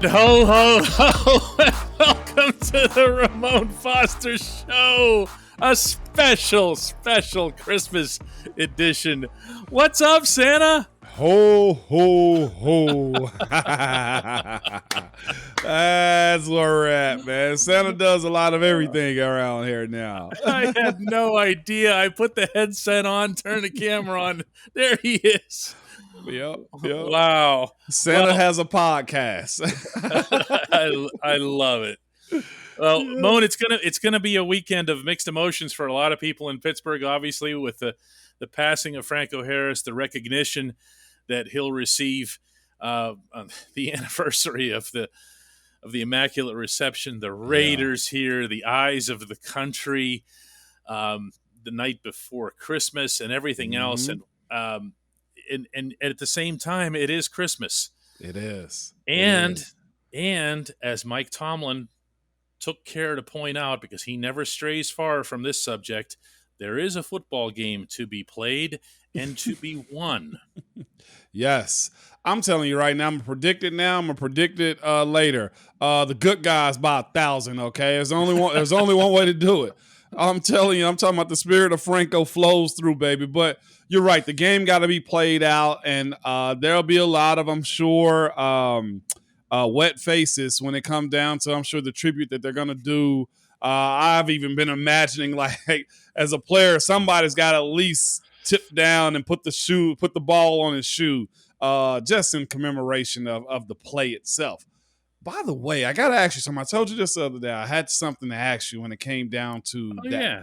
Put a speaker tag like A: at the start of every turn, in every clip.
A: Ho, ho, ho. Welcome to the Ramon Foster Show, a special Christmas edition. What's up, Santa?
B: Ho, ho, ho. That's where we're at, man. Santa does a lot of everything around here now.
A: I had no idea. I put the headset on, turned the camera on. There he is.
B: Yep.
A: Wow.
B: Santa has a podcast.
A: I love it. Well, yeah. Moan, it's gonna be a weekend of mixed emotions for a lot of people in Pittsburgh, obviously, with the passing of Franco Harris, the recognition that he'll receive on the anniversary of the Immaculate Reception, the Raiders here, the eyes of the country, the night before Christmas, and everything else, and at the same time, it is Christmas.
B: It is,
A: and as Mike Tomlin took care to point out, because he never strays far from this subject, there is a football game to be played and to be won.
B: Yes. I'm telling you right now, I'm going to predict it now. I'm going to predict it later. The good guys by 1,000, okay? There's only one way to do it. I'm telling you, I'm talking about the spirit of Franco flows through, baby. But you're right. The game got to be played out, and there'll be a lot of, I'm sure, wet faces when it comes down to, I'm sure, the tribute that they're going to do. I've even been imagining, like, as a player, somebody's got to at least tip down and put the ball on his shoe, just in commemoration of the play itself. By the way, I got to ask you something. I told you this the other day. I had something to ask you when it came down to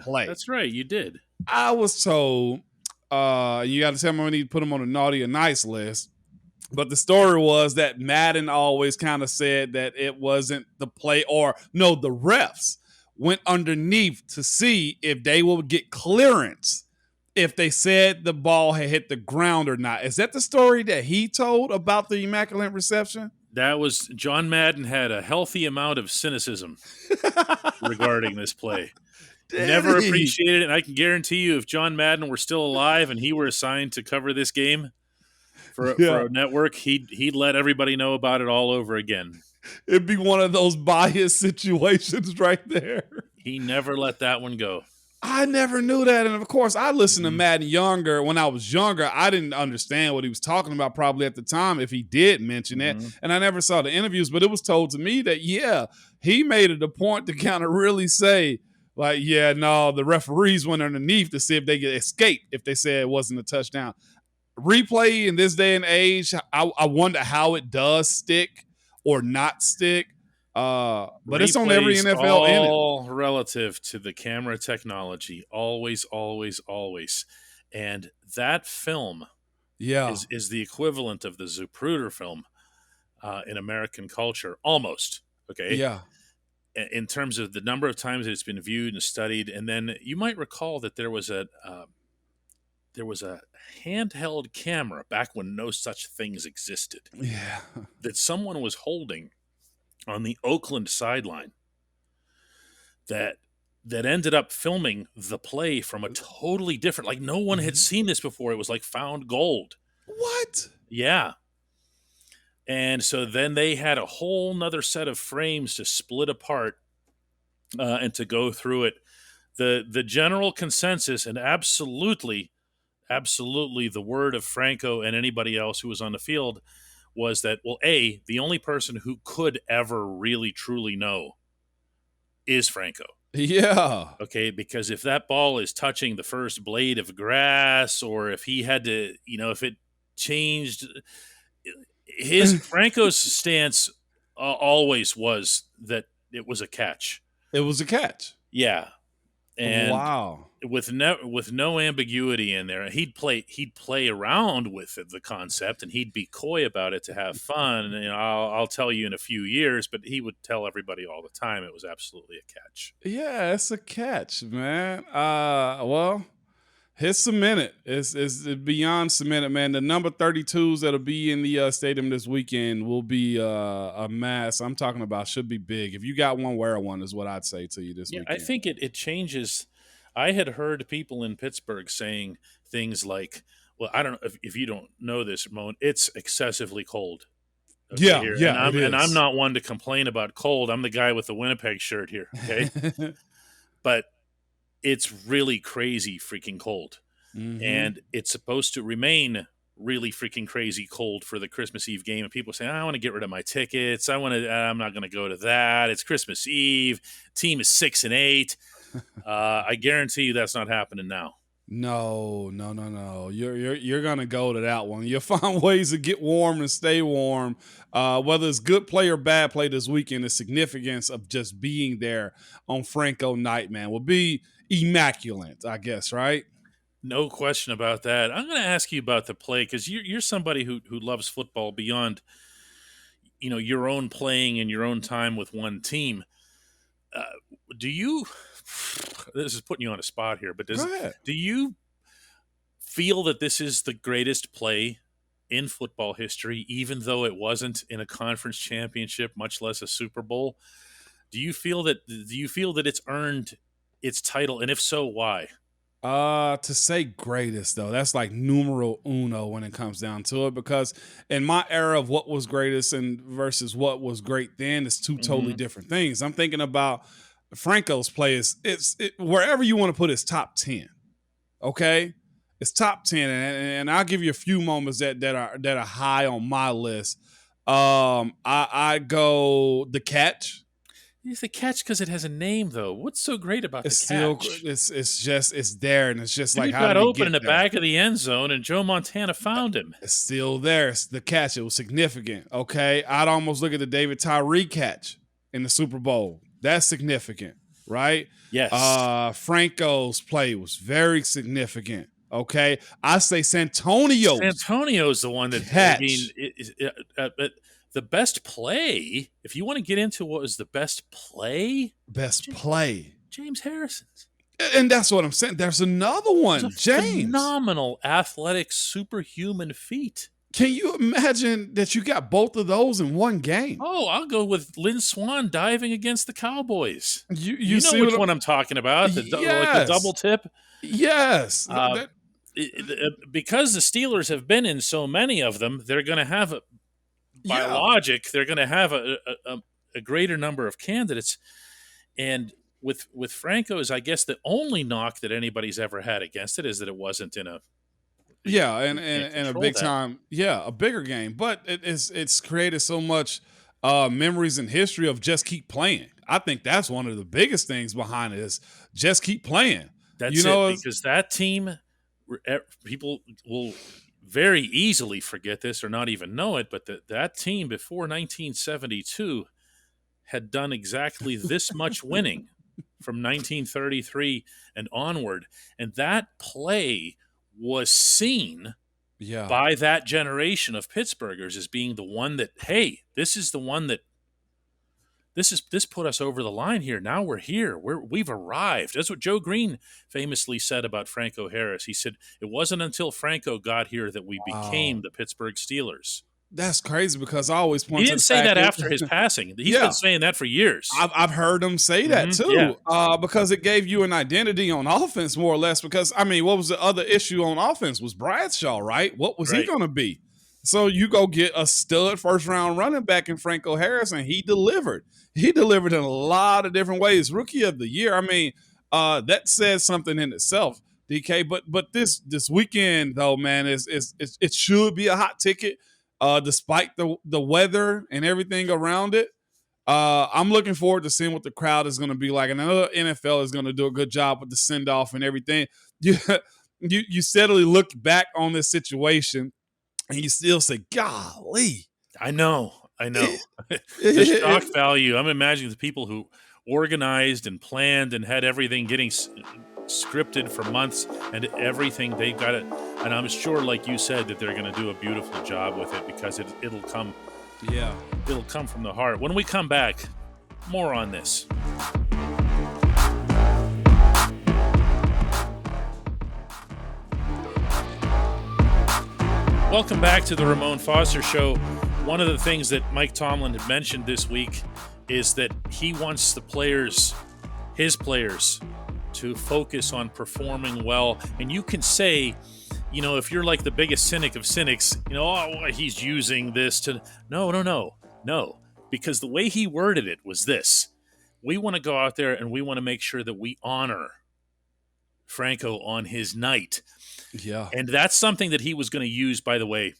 B: play.
A: That's right. You did.
B: I was told, you got to tell me when you put them on a naughty or nice list. But the story was that Madden always kind of said that it wasn't the play, the refs went underneath to see if they would get clearance if they said the ball had hit the ground or not. Is that the story that he told about the Immaculate Reception?
A: That was John Madden had a healthy amount of cynicism regarding this play. Never appreciated it, and I can guarantee you if John Madden were still alive and he were assigned to cover this game for a network, he'd let everybody know about it all over again.
B: It'd be one of those biased situations right there.
A: He never let that one go.
B: I never knew that. And, of course, I listened to Madden younger. When I was younger, I didn't understand what he was talking about probably at the time if he did mention it. And I never saw the interviews, but it was told to me that, he made it a point to kind of really say, like, the referees went underneath to see if they could escape if they said it wasn't a touchdown. Replay in this day and age, I wonder how it does stick or not stick. But replays, it's on every NFL in it.
A: All relative to the camera technology. Always. And that film is the equivalent of the Zapruder film in American culture. Almost. Okay.
B: Yeah.
A: In terms of the number of times it's been viewed and studied. And then you might recall that there was a handheld camera back when no such things existed.
B: Yeah.
A: That someone was holding on the Oakland sideline that ended up filming the play from a totally different, like no one had seen this before. It was like found gold.
B: What?
A: Yeah. And so then they had a whole nother set of frames to split apart and to go through it. The general consensus, and absolutely the word of Franco and anybody else who was on the field, was that, the only person who could ever really truly know is Franco.
B: Yeah.
A: Okay, because if that ball is touching the first blade of grass, or if he had to, if it changed, Franco's stance always was that it was a catch.
B: It was a catch.
A: Yeah. And
B: wow.
A: With no ambiguity in there, he'd play around with the concept, and he'd be coy about it to have fun. And I'll tell you in a few years, but he would tell everybody all the time it was absolutely a catch.
B: Yeah, it's a catch, man. It's cemented. It's beyond cemented, man. The number 32s that'll be in the stadium this weekend will be a mass. I'm talking about should be big. If you got one, wear one is what I'd say to you this weekend.
A: I think it changes. I had heard people in Pittsburgh saying things like, well, I don't know if you don't know this, Ramon, it's excessively cold Okay,
B: Yeah,
A: here,
B: yeah, it
A: and I'm
B: is.
A: not one to complain about cold. I'm the guy with the Winnipeg shirt here. Okay, but it's really crazy freaking cold,
B: Mm-hmm.
A: and it's supposed to remain really freaking crazy cold for the Christmas Eve game. And people say, I want to get rid of my tickets. I'm not going to go to that. It's Christmas Eve. Team is 6-8. I guarantee you that's not happening now.
B: No. You're gonna go to that one. You'll find ways to get warm and stay warm. Whether it's good play or bad play this weekend, the significance of just being there on Franco night, man, will be immaculate, I guess, right?
A: No question about that. I'm going to ask you about the play because you're somebody who loves football beyond your own playing and your own time with one team. Uh, do you? This is putting you on a spot here, but
B: Go ahead.
A: do you feel that this is the greatest play in football history, even though it wasn't in a conference championship, much less a Super Bowl? Do you feel that it's earned its title, and if so, why?
B: To say greatest though, that's like numero uno when it comes down to it. Because in my era of what was greatest and versus what was great then, it's two totally
A: Mm-hmm.
B: different things. I'm thinking about Franco's play is wherever you want to put it's top 10. Okay, it's top 10, and I'll give you a few moments that are high on my list. I go the catch.
A: It's the catch because it has a name, though. What's so great about the
B: It's still
A: catch?
B: it's there, and it's just like
A: Dude
B: how
A: got
B: did he
A: open in
B: get
A: the
B: there?
A: back of the end zone, and Joe Montana found him.
B: It's still there. It's the catch. It was significant. Okay, I'd almost look at the David Tyree catch in the Super Bowl. That's significant, right?
A: Yes.
B: Franco's play was very significant. Okay, I say
A: Santonio's the one that,
B: catch.
A: I mean, the best play, if you want to get into what was the best play,
B: Best play.
A: James Harrison's.
B: And that's what I'm saying. There's another one,
A: It's a
B: James.
A: phenomenal athletic superhuman feat.
B: Can you imagine that you got both of those in one game?
A: Oh, I'll go with Lynn Swann diving against the Cowboys.
B: You
A: know
B: see
A: which one I'm talking about, like the
B: Yes.
A: double tip.
B: Yes.
A: Because the Steelers have been in so many of them, they're going to have by logic, they're going to have a greater number of candidates. And with Franco's, I guess the only knock that anybody's ever had against it is that it wasn't in a
B: and a big time, a bigger game. But it's created so much memories and history of just keep playing. I think that's one of the biggest things behind it is just keep playing.
A: That's it, because that team, people will very easily forget this or not even know it, but that team before 1972 had done exactly this much winning from 1933 and onward. And that play was seen by that generation of Pittsburghers as being the one that, hey, this is the one that this put us over the line here. Now we're here. We've arrived. That's what Joe Green famously said about Franco Harris. He said, it wasn't until Franco got here that we became the Pittsburgh Steelers.
B: That's crazy because I always point
A: He
B: to
A: didn't
B: the
A: say
B: fact
A: that after his passing. He's been saying that for years.
B: I've heard him say that too, because it gave you an identity on offense more or less. Because I mean, what was the other issue on offense was Bradshaw, right? What was he going to be? So you go get a stud first round running back in Franco Harris, and he delivered. He delivered in a lot of different ways. Rookie of the year. I mean, that says something in itself, DK. But this weekend though, man, it should be a hot ticket. Despite the weather and everything around it, I'm looking forward to seeing what the crowd is going to be like. And I know NFL is going to do a good job with the send off and everything. You steadily look back on this situation, and you still say, "Golly!"
A: I know. The shock value. I'm imagining the people who organized and planned and had everything getting scripted for months and everything, they got it. And I'm sure, like you said, that they're going to do a beautiful job with it because it'll come.
B: Yeah,
A: it'll come from the heart. When we come back, more on this. Welcome back to the Ramon Foster Show. One of the things that Mike Tomlin had mentioned this week is that he wants his players, to focus on performing well. And you can say if you're like the biggest cynic of cynics, he's using this to. No. Because the way he worded it was this: we want to go out there and we want to make sure that we honor Franco on his night.
B: Yeah.
A: And that's something that he was going to use, by the way,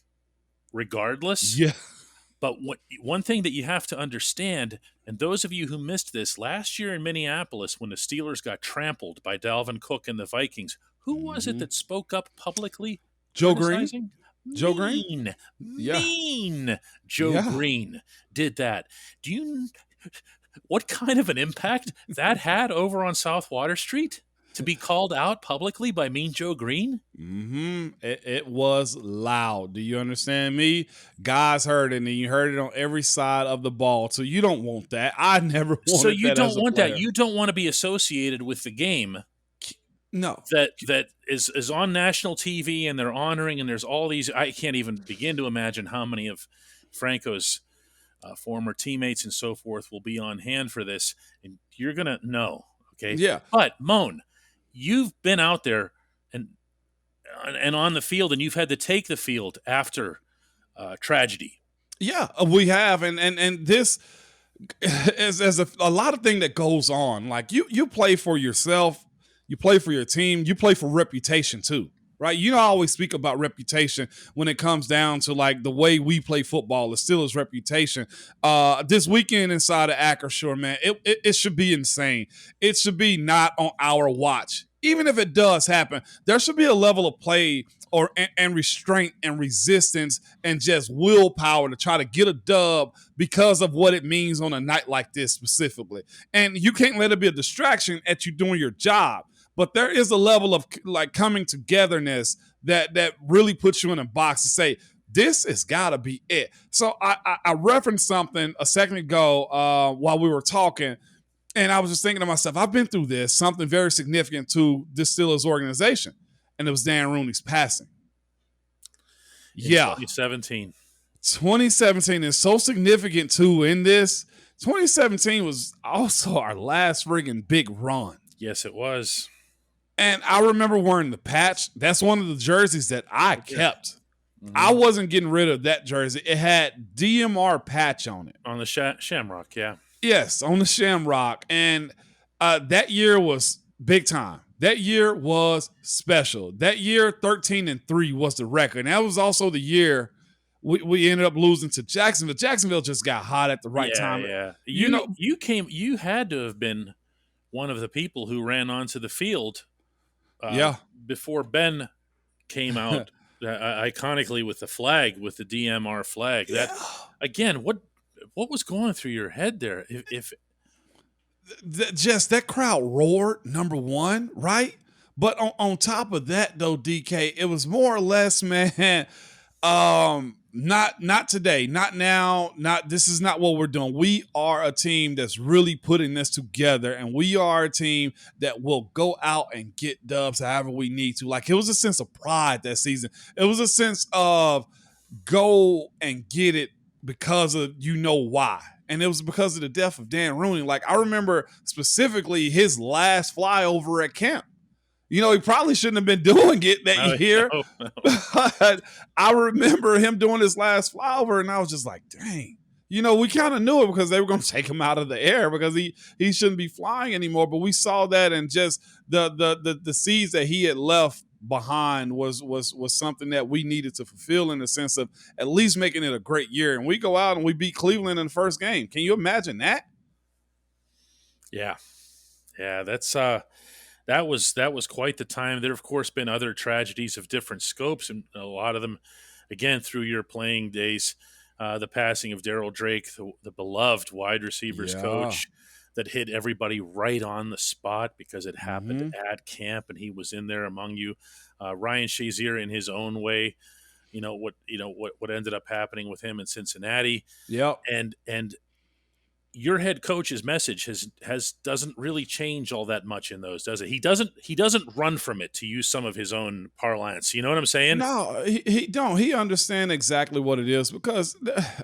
A: regardless.
B: Yeah.
A: But one thing that you have to understand, and those of you who missed this, last year in Minneapolis when the Steelers got trampled by Dalvin Cook and the Vikings, who was it that spoke up publicly?
B: Joe Green. Joe Green?
A: Mean. Joe Green did that. What kind of an impact that had over on South Water Street? To be called out publicly by Mean Joe Green?
B: It was loud. Do you understand me? Guys heard it, and you heard it on every side of the ball. So you don't want that. I never wanted that.
A: So you don't want
B: player.
A: that. You don't want to be associated with the game.
B: No.
A: That is on national TV, and they're honoring, and there's all these. I can't even begin to imagine how many of Franco's former teammates and so forth will be on hand for this. And you're going to know. Okay.
B: Yeah.
A: But Moan, you've been out there and on the field, and you've had to take the field after tragedy.
B: Yeah, we have, and this is a lot of thing that goes on. Like you play for yourself, you play for your team, you play for reputation too, right? I always speak about reputation when it comes down to like the way we play football. The Steelers' reputation. This weekend inside of Acrisure, man, it should be insane. It should be not on our watch. Even if it does happen, there should be a level of play and restraint and resistance and just willpower to try to get a dub because of what it means on a night like this specifically. And you can't let it be a distraction at you doing your job. But there is a level of like coming togetherness that really puts you in a box to say, this has got to be it. So I referenced something a second ago while we were talking. And I was just thinking to myself, I've been through this, something very significant to this Steelers organization. And it was Dan Rooney's passing.
A: In 2017.
B: 2017 is so significant, too, in this. 2017 was also our last friggin' big run.
A: Yes, it was.
B: And I remember wearing the patch. That's one of the jerseys that I kept. Mm-hmm. I wasn't getting rid of that jersey. It had DMR patch on it.
A: On the Shamrock, yeah.
B: Yes, on the Shamrock. And that year was big time. That year was special. That year, 13-3 was the record. And that was also the year we ended up losing to Jacksonville. Jacksonville just got hot at the right time.
A: Yeah. You had to have been one of the people who ran onto the field before Ben came out iconically with the flag, with the DMR flag. That again, what was going through your head there? If
B: just that crowd roared, number one, right? But on top of that, though, DK, it was more or less, man, not today, not now, this is not what we're doing. We are a team that's really putting this together, and we are a team that will go out and get dubs however we need to. Like, it was a sense of pride that season. It was a sense of go and get it because of why. And it was because of the death of Dan Rooney. Like, I remember specifically his last flyover at camp. He probably shouldn't have been doing it that year. No. But I remember him doing his last flyover, and I was just like, dang. We kind of knew it because they were going to take him out of the air because he shouldn't be flying anymore. But we saw that, and just the seeds that he had left behind was something that we needed to fulfill in the sense of at least making it a great year. And we go out and we beat Cleveland in the first game. Can you imagine that?
A: Yeah, that's that was quite the time. There have, of course, been other tragedies of different scopes, and a lot of them, again, through your playing days. The passing of Darryl Drake, the beloved wide receivers coach, that hit everybody right on the spot because it happened at camp and he was in there among you. Ryan Shazier, in his own way, what ended up happening with him in Cincinnati.
B: Yep.
A: And your head coach's message doesn't really change all that much in those, does it? He doesn't run from it, to use some of his own parlance. You know what I'm saying?
B: No, he don't. He understands exactly what it is, because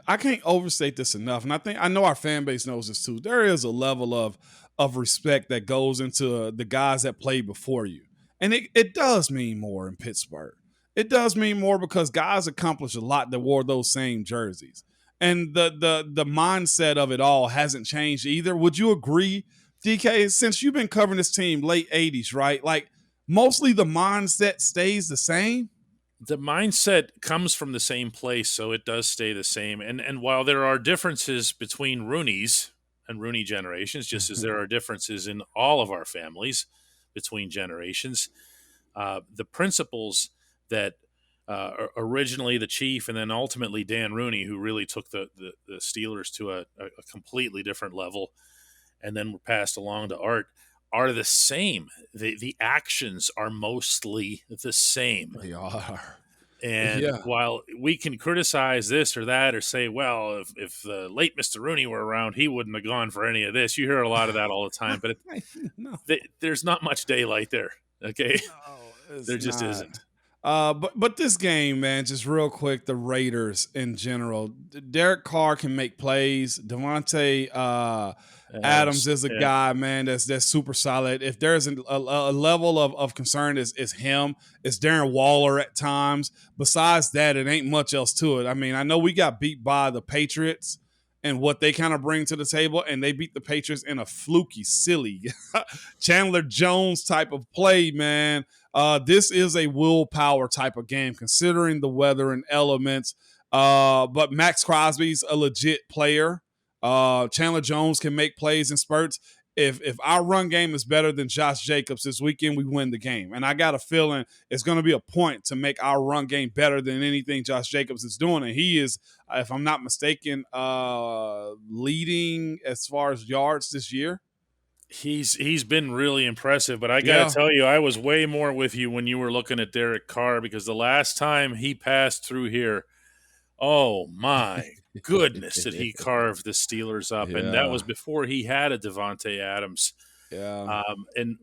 B: I can't overstate this enough. And I know our fan base knows this too. There is a level of respect that goes into the guys that played before you. And it does mean more in Pittsburgh. It does mean more because guys accomplished a lot that wore those same jerseys. And the mindset of it all hasn't changed either. Would you agree, DK? Since you've been covering this team late 80s, right? Like mostly the mindset stays the same.
A: The mindset comes from the same place, so it does stay the same. And while there are differences between Roonies and Rooney generations, just as there are differences in all of our families between generations, the principles that originally the Chief and then ultimately Dan Rooney, who really took the Steelers to a completely different level and then were passed along to Art, are the same. The actions are mostly the same.
B: They are.
A: And while we can criticize this or that or say, well, if the late Mr. Rooney were around, he wouldn't have gone for any of this. You hear a lot of that all the time, but there's not much daylight there. Okay. No, there just isn't.
B: But this game, man, just real quick, the Raiders in general. Derek Carr can make plays. Devontae Adams is a guy, man, that's super solid. If there's a level of concern, is him. It's Darren Waller at times. Besides that, it ain't much else to it. I mean, I know we got beat by the Patriots and what they kind of bring to the table, and they beat the Patriots in a fluky, silly Chandler Jones type of play, man. This is a willpower type of game, considering the weather and elements. But Max Crosby's a legit player. Chandler Jones can make plays in spurts. If our run game is better than Josh Jacobs this weekend, we win the game. And I got a feeling it's going to be a point to make our run game better than anything Josh Jacobs is doing. And he is, if I'm not mistaken, leading as far as yards this year.
A: He's been really impressive, but I got to tell you, I was way more with you when you were looking at Derek Carr, because the last time he passed through here, oh my goodness, did he carve the Steelers up. And that was before he had a Devontae Adams. And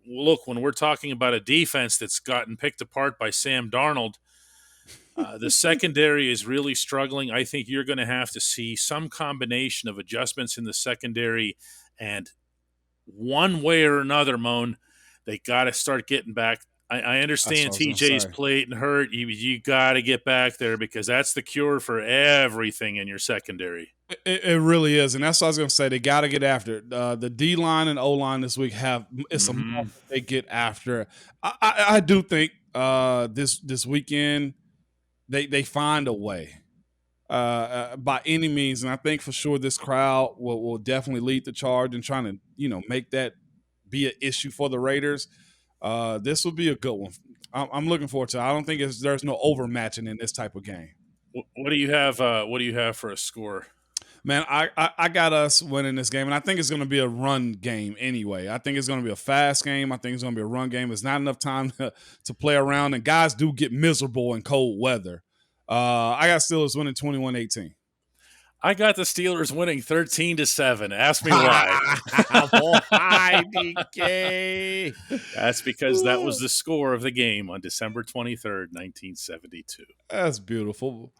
A: look, when we're talking about a defense that's gotten picked apart by Sam Darnold, the secondary is really struggling. I think you're going to have to see some combination of adjustments in the secondary, and one way or another, Moan, they got to start getting back. I understand TJ's plate and hurt. You got to get back there, because that's the cure for everything in your secondary.
B: It really is, and that's what I was going to say. They got to get after it. The D-line and O-line this week it's a month they get after. I do think this weekend they find a way by any means, and I think for sure this crowd will definitely lead the charge in trying to make that be an issue for the Raiders. This will be a good one. I'm looking forward to it. I don't think there's no overmatching in this type of game.
A: What do you have? What do you have for a score?
B: Man, I got us winning this game, and I think it's going to be a run game anyway. I think it's going to be a fast game. I think it's going to be a run game. There's not enough time to play around, and guys do get miserable in cold weather. I got Steelers winning 21-18.
A: I got the Steelers winning 13-7. Ask me why.
B: Why, DK?
A: That's because that was the score of the game on December 23rd, 1972.
B: That's beautiful.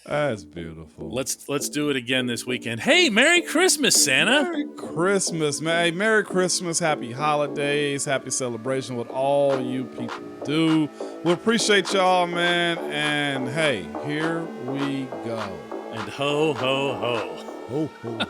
B: That's beautiful.
A: Let's do it again this weekend. Hey, Merry Christmas, Santa.
B: Merry Christmas, man. Hey, Merry Christmas. Happy holidays. Happy celebration, what all you people do. We appreciate y'all, man. And hey, here we go.
A: And ho, ho, ho.
B: Ho, ho, ho.